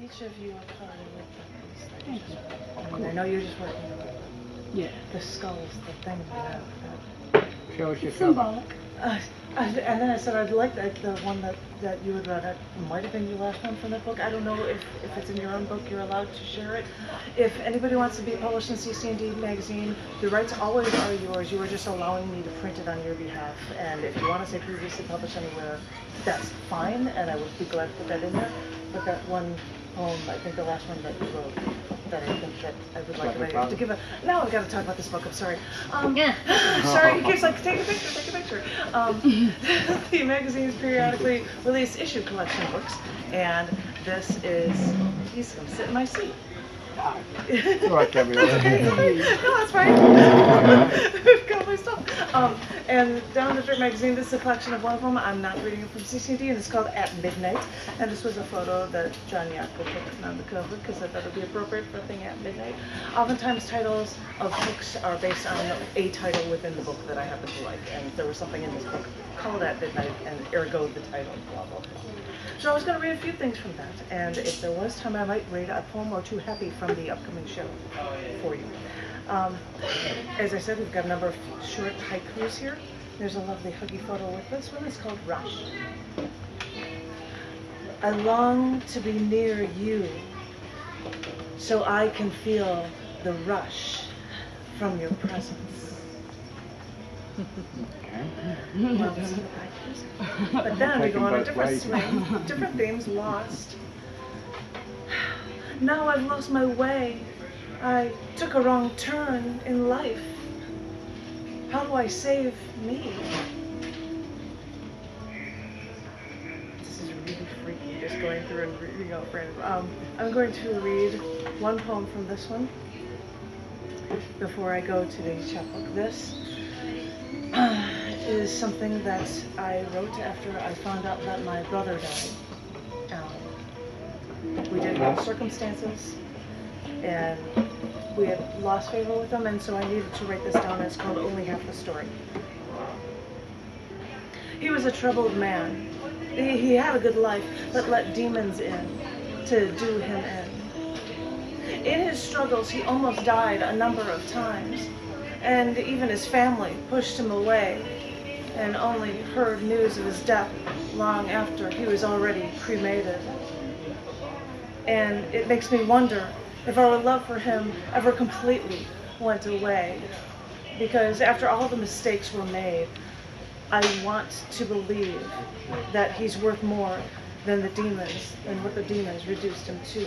each of you a card with these things. I mean, I know you're just working on it. Yeah. The skulls, the thing you have. Show us your Symbolic. And then I said I'd like the one that you had read. It might have been your last one from that book. I don't know if it's in your own book. You're allowed to share it. If anybody wants to be published in CC&D magazine, the rights always are yours. You are just allowing me to print it on your behalf. And if you want to say previously published anywhere, that's fine, and I would be glad to put that in there. But that one poem, I think the last one that you wrote, that I think that I would like to give a. Now I've got to talk about this book. I'm sorry. Sorry, he keeps like take a picture, take a picture. The magazines periodically release issue collection books, and this is. He's gonna sit in my seat. Like everywhere. No, that's fine. We've got my stuff. And Down the Dirt magazine, this is a collection of one of them. I'm not reading it from CC&D, and it's called At Midnight. And this was a photo that John Yackel took on the cover because I thought it would be appropriate for a thing at midnight. Oftentimes, titles of books are based on a title within the book that I happen to like. And there was something in this book called At Midnight, and ergo the title, blah, blah, blah. So I was going to read a few things from that, and if there was time, I might read a poem or two happy from the upcoming show for you. As I said, we've got a number of short haikus here. There's a lovely huggy photo with this one. It's called Rush. I long to be near you so I can feel the rush from your presence. Well, this is the haikus. But then we go on a different swing, different themes, lost. Now I've lost my way. I took a wrong turn in life. How do I save me? This is really freaky, just going through and reading out random. I'm going to read one poem from this one before I go to the chapbook. This is something that I wrote after I found out that my brother died. We didn't have circumstances, and we had lost favor with him, and so I needed to write this down. It's called Only Half the Story. He was a troubled man. He had a good life, but let demons in to do him in. In his struggles, he almost died a number of times, and even his family pushed him away and only heard news of his death long after he was already cremated. And it makes me wonder if our love for him ever completely went away. Because after all the mistakes were made, I want to believe that he's worth more than the demons and what the demons reduced him to.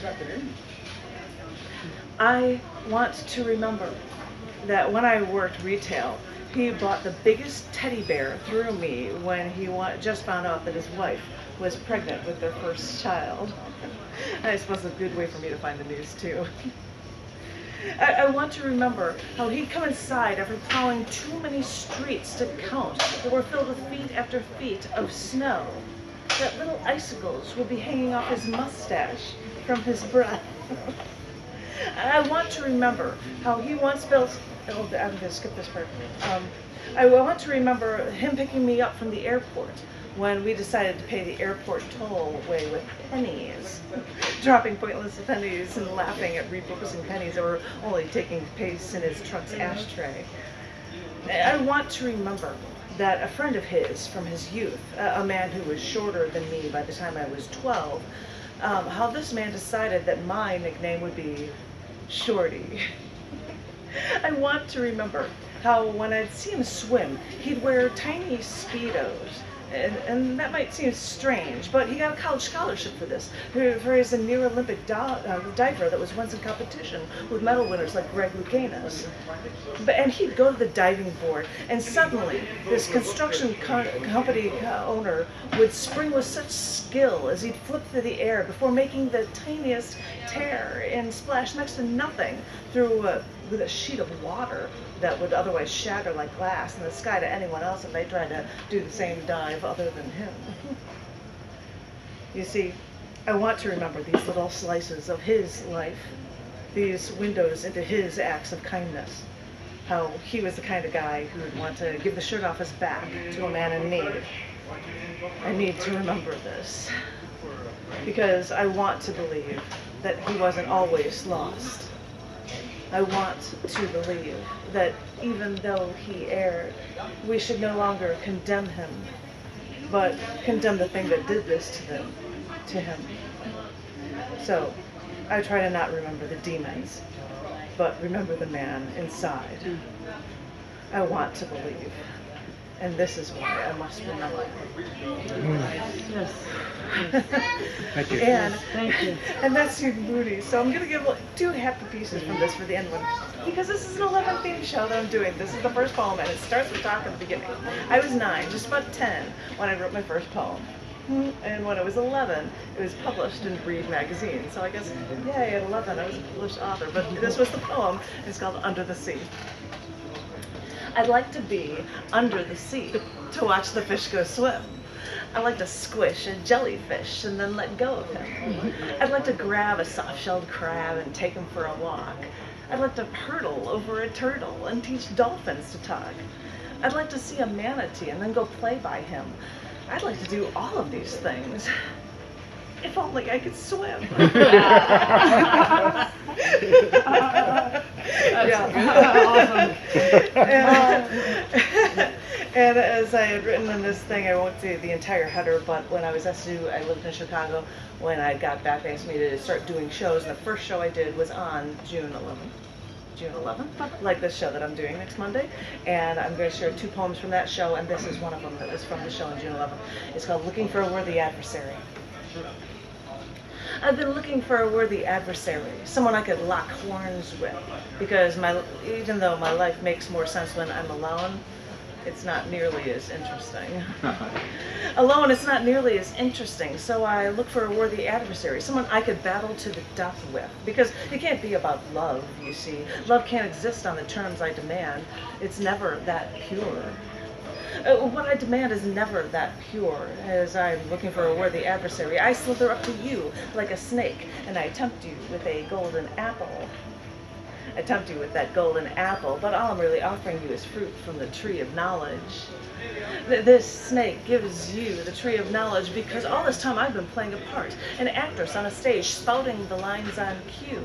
I want to remember that when I worked retail, he bought the biggest teddy bear through me when he just found out that his wife was pregnant with their first child. I suppose it's a good way for me to find the news too. I want to remember how he'd come inside after plowing too many streets to count that were filled with feet after feet of snow. That little icicles would be hanging off his mustache from his breath. I want to remember how he once built. Oh, I'm going to skip this part. I want to remember him picking me up from the airport when we decided to pay the airport tollway with pennies, dropping pointless pennies and laughing at repurposing pennies that were only taking place in his truck's ashtray. I want to remember that a friend of his from his youth, a man who was shorter than me by the time I was 12, how this man decided that my nickname would be Shorty. I want to remember how when I'd see him swim, he'd wear tiny Speedos. And that might seem strange, but he got a college scholarship for this. For his near Olympic diver that was once in competition with medal winners like Greg Louganis. And he'd go to the diving board, and suddenly this construction company owner would spring with such skill as he'd flip through the air before making the tiniest tear and splash next to nothing through with a sheet of water that would otherwise shatter like glass in the sky to anyone else if they tried to do the same dive other than him. You see, I want to remember these little slices of his life, these windows into his acts of kindness, how he was the kind of guy who would want to give the shirt off his back to a man in need. I need to remember this, because I want to believe that he wasn't always lost. I want to believe that even though he erred, we should no longer condemn him, but condemn the thing that did this to him. So I try to not remember the demons, but remember the man inside. I want to believe, and this is why I must remember. Yes. Thank you. Thank you. And that's your Moody. So I'm gonna give 2 happy pieces from this for the end one, because this is an 11 theme show that I'm doing. This is the first poem, and it starts with talk at the beginning. I was 9, just about 10, when I wrote my first poem. And when I was 11, it was published in Breed magazine. So I guess, yay, at 11 I was a published author. But this was the poem. It's called Under the Sea. I'd like to be under the sea to watch the fish go swim. I'd like to squish a jellyfish and then let go of him. I'd like to grab a soft-shelled crab and take him for a walk. I'd like to hurdle over a turtle and teach dolphins to talk. I'd like to see a manatee and then go play by him. I'd like to do all of these things. If only I could swim. And as I had written in this thing, I won't say the entire header, but when I was SU, I lived in Chicago. When I got back, they asked me to start doing shows, and the first show I did was on June 11th, like this show that I'm doing next Monday. And I'm going to share 2 poems from that show, and this is one of them that was from the show on June 11th. It's called Looking for a Worthy Adversary. I've been looking for a worthy adversary, someone I could lock horns with, because even though my life makes more sense when I'm alone, it's not nearly as interesting. Alone, it's not nearly as interesting, so I look for a worthy adversary, someone I could battle to the death with, because it can't be about love, you see. Love can't exist on the terms I demand. It's never that pure. What I demand is never that pure. As I'm looking for a worthy adversary, I slither up to you like a snake, and I tempt you with a golden apple. I tempt you with that golden apple, but all I'm really offering you is fruit from the tree of knowledge. This snake gives you the tree of knowledge because all this time I've been playing a part, an actress on a stage spouting the lines on cue.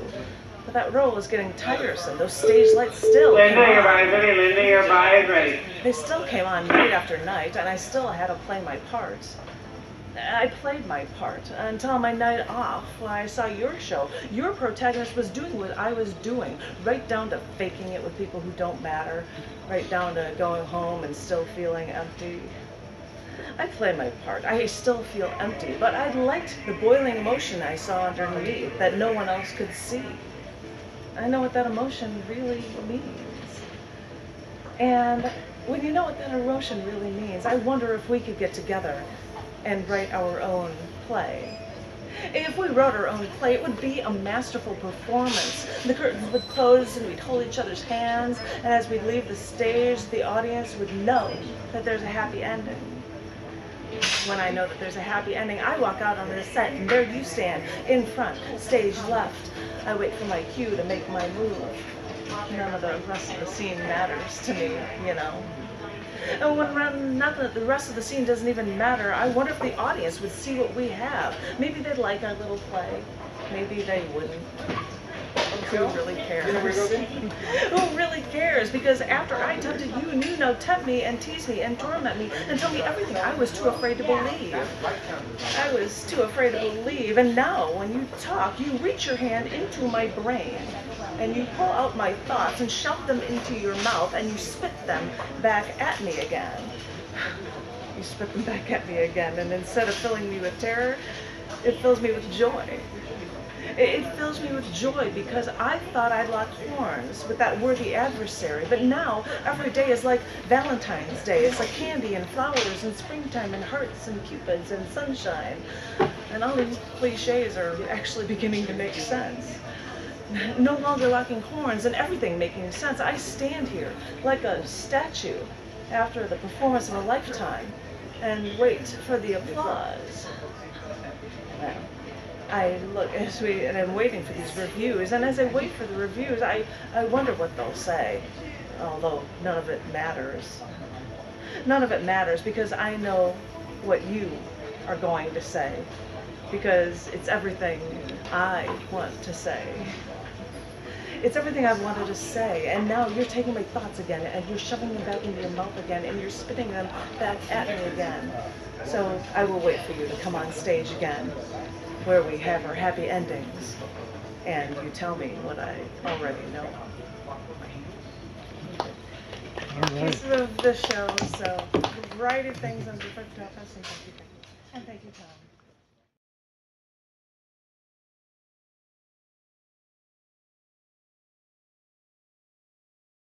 But that role is getting tiresome. Those stage lights still came on. Linda, your buy is ready. They still came on night after night, and I still had to play my part. I played my part until my night off when I saw your show. Your protagonist was doing what I was doing, right down to faking it with people who don't matter, right down to going home and still feeling empty. I played my part. I still feel empty, but I liked the boiling emotion I saw underneath that no one else could see. I know what that emotion really means. And when you know what that emotion really means, I wonder if we could get together and write our own play. If we wrote our own play, it would be a masterful performance. The curtains would close and we'd hold each other's hands, and as we'd leave the stage, the audience would know that there's a happy ending. When I know that there's a happy ending, I walk out on the set, and there you stand, in front, stage left. I wait for my cue to make my move. None of the rest of the scene matters to me, you know. And when the rest of the scene doesn't even matter, I wonder if the audience would see what we have. Maybe they'd like our little play. Maybe they wouldn't. Who really cares? Who really cares? Because after I tempted you, and you now tempt me and tease me and torment me and tell me everything I was too afraid to believe. I was too afraid to believe. And now, when you talk, you reach your hand into my brain and you pull out my thoughts and shove them into your mouth and you spit them back at me again. You spit them back at me again, and instead of filling me with terror, it fills me with joy. It fills me with joy because I thought I'd lock horns with that worthy adversary, but now every day is like Valentine's Day. It's like candy and flowers and springtime and hearts and cupids and sunshine. And all these cliches are actually beginning to make sense. No longer locking horns and everything making sense. I stand here like a statue after the performance of a lifetime and wait for the applause. Well, I look and I'm waiting for these reviews, and as I wait for the reviews, I wonder what they'll say, although none of it matters. None of it matters because I know what you are going to say. because it's everything I want to say. It's everything I've wanted to say, and now you're taking my thoughts again, and you're shoving them back into your mouth again, and you're spitting them back at me again. So I will wait for you to come on stage again, where we have our happy endings, and you tell me what I already know. Piece of the show, so a variety of things on different topics, and thank you, Tom.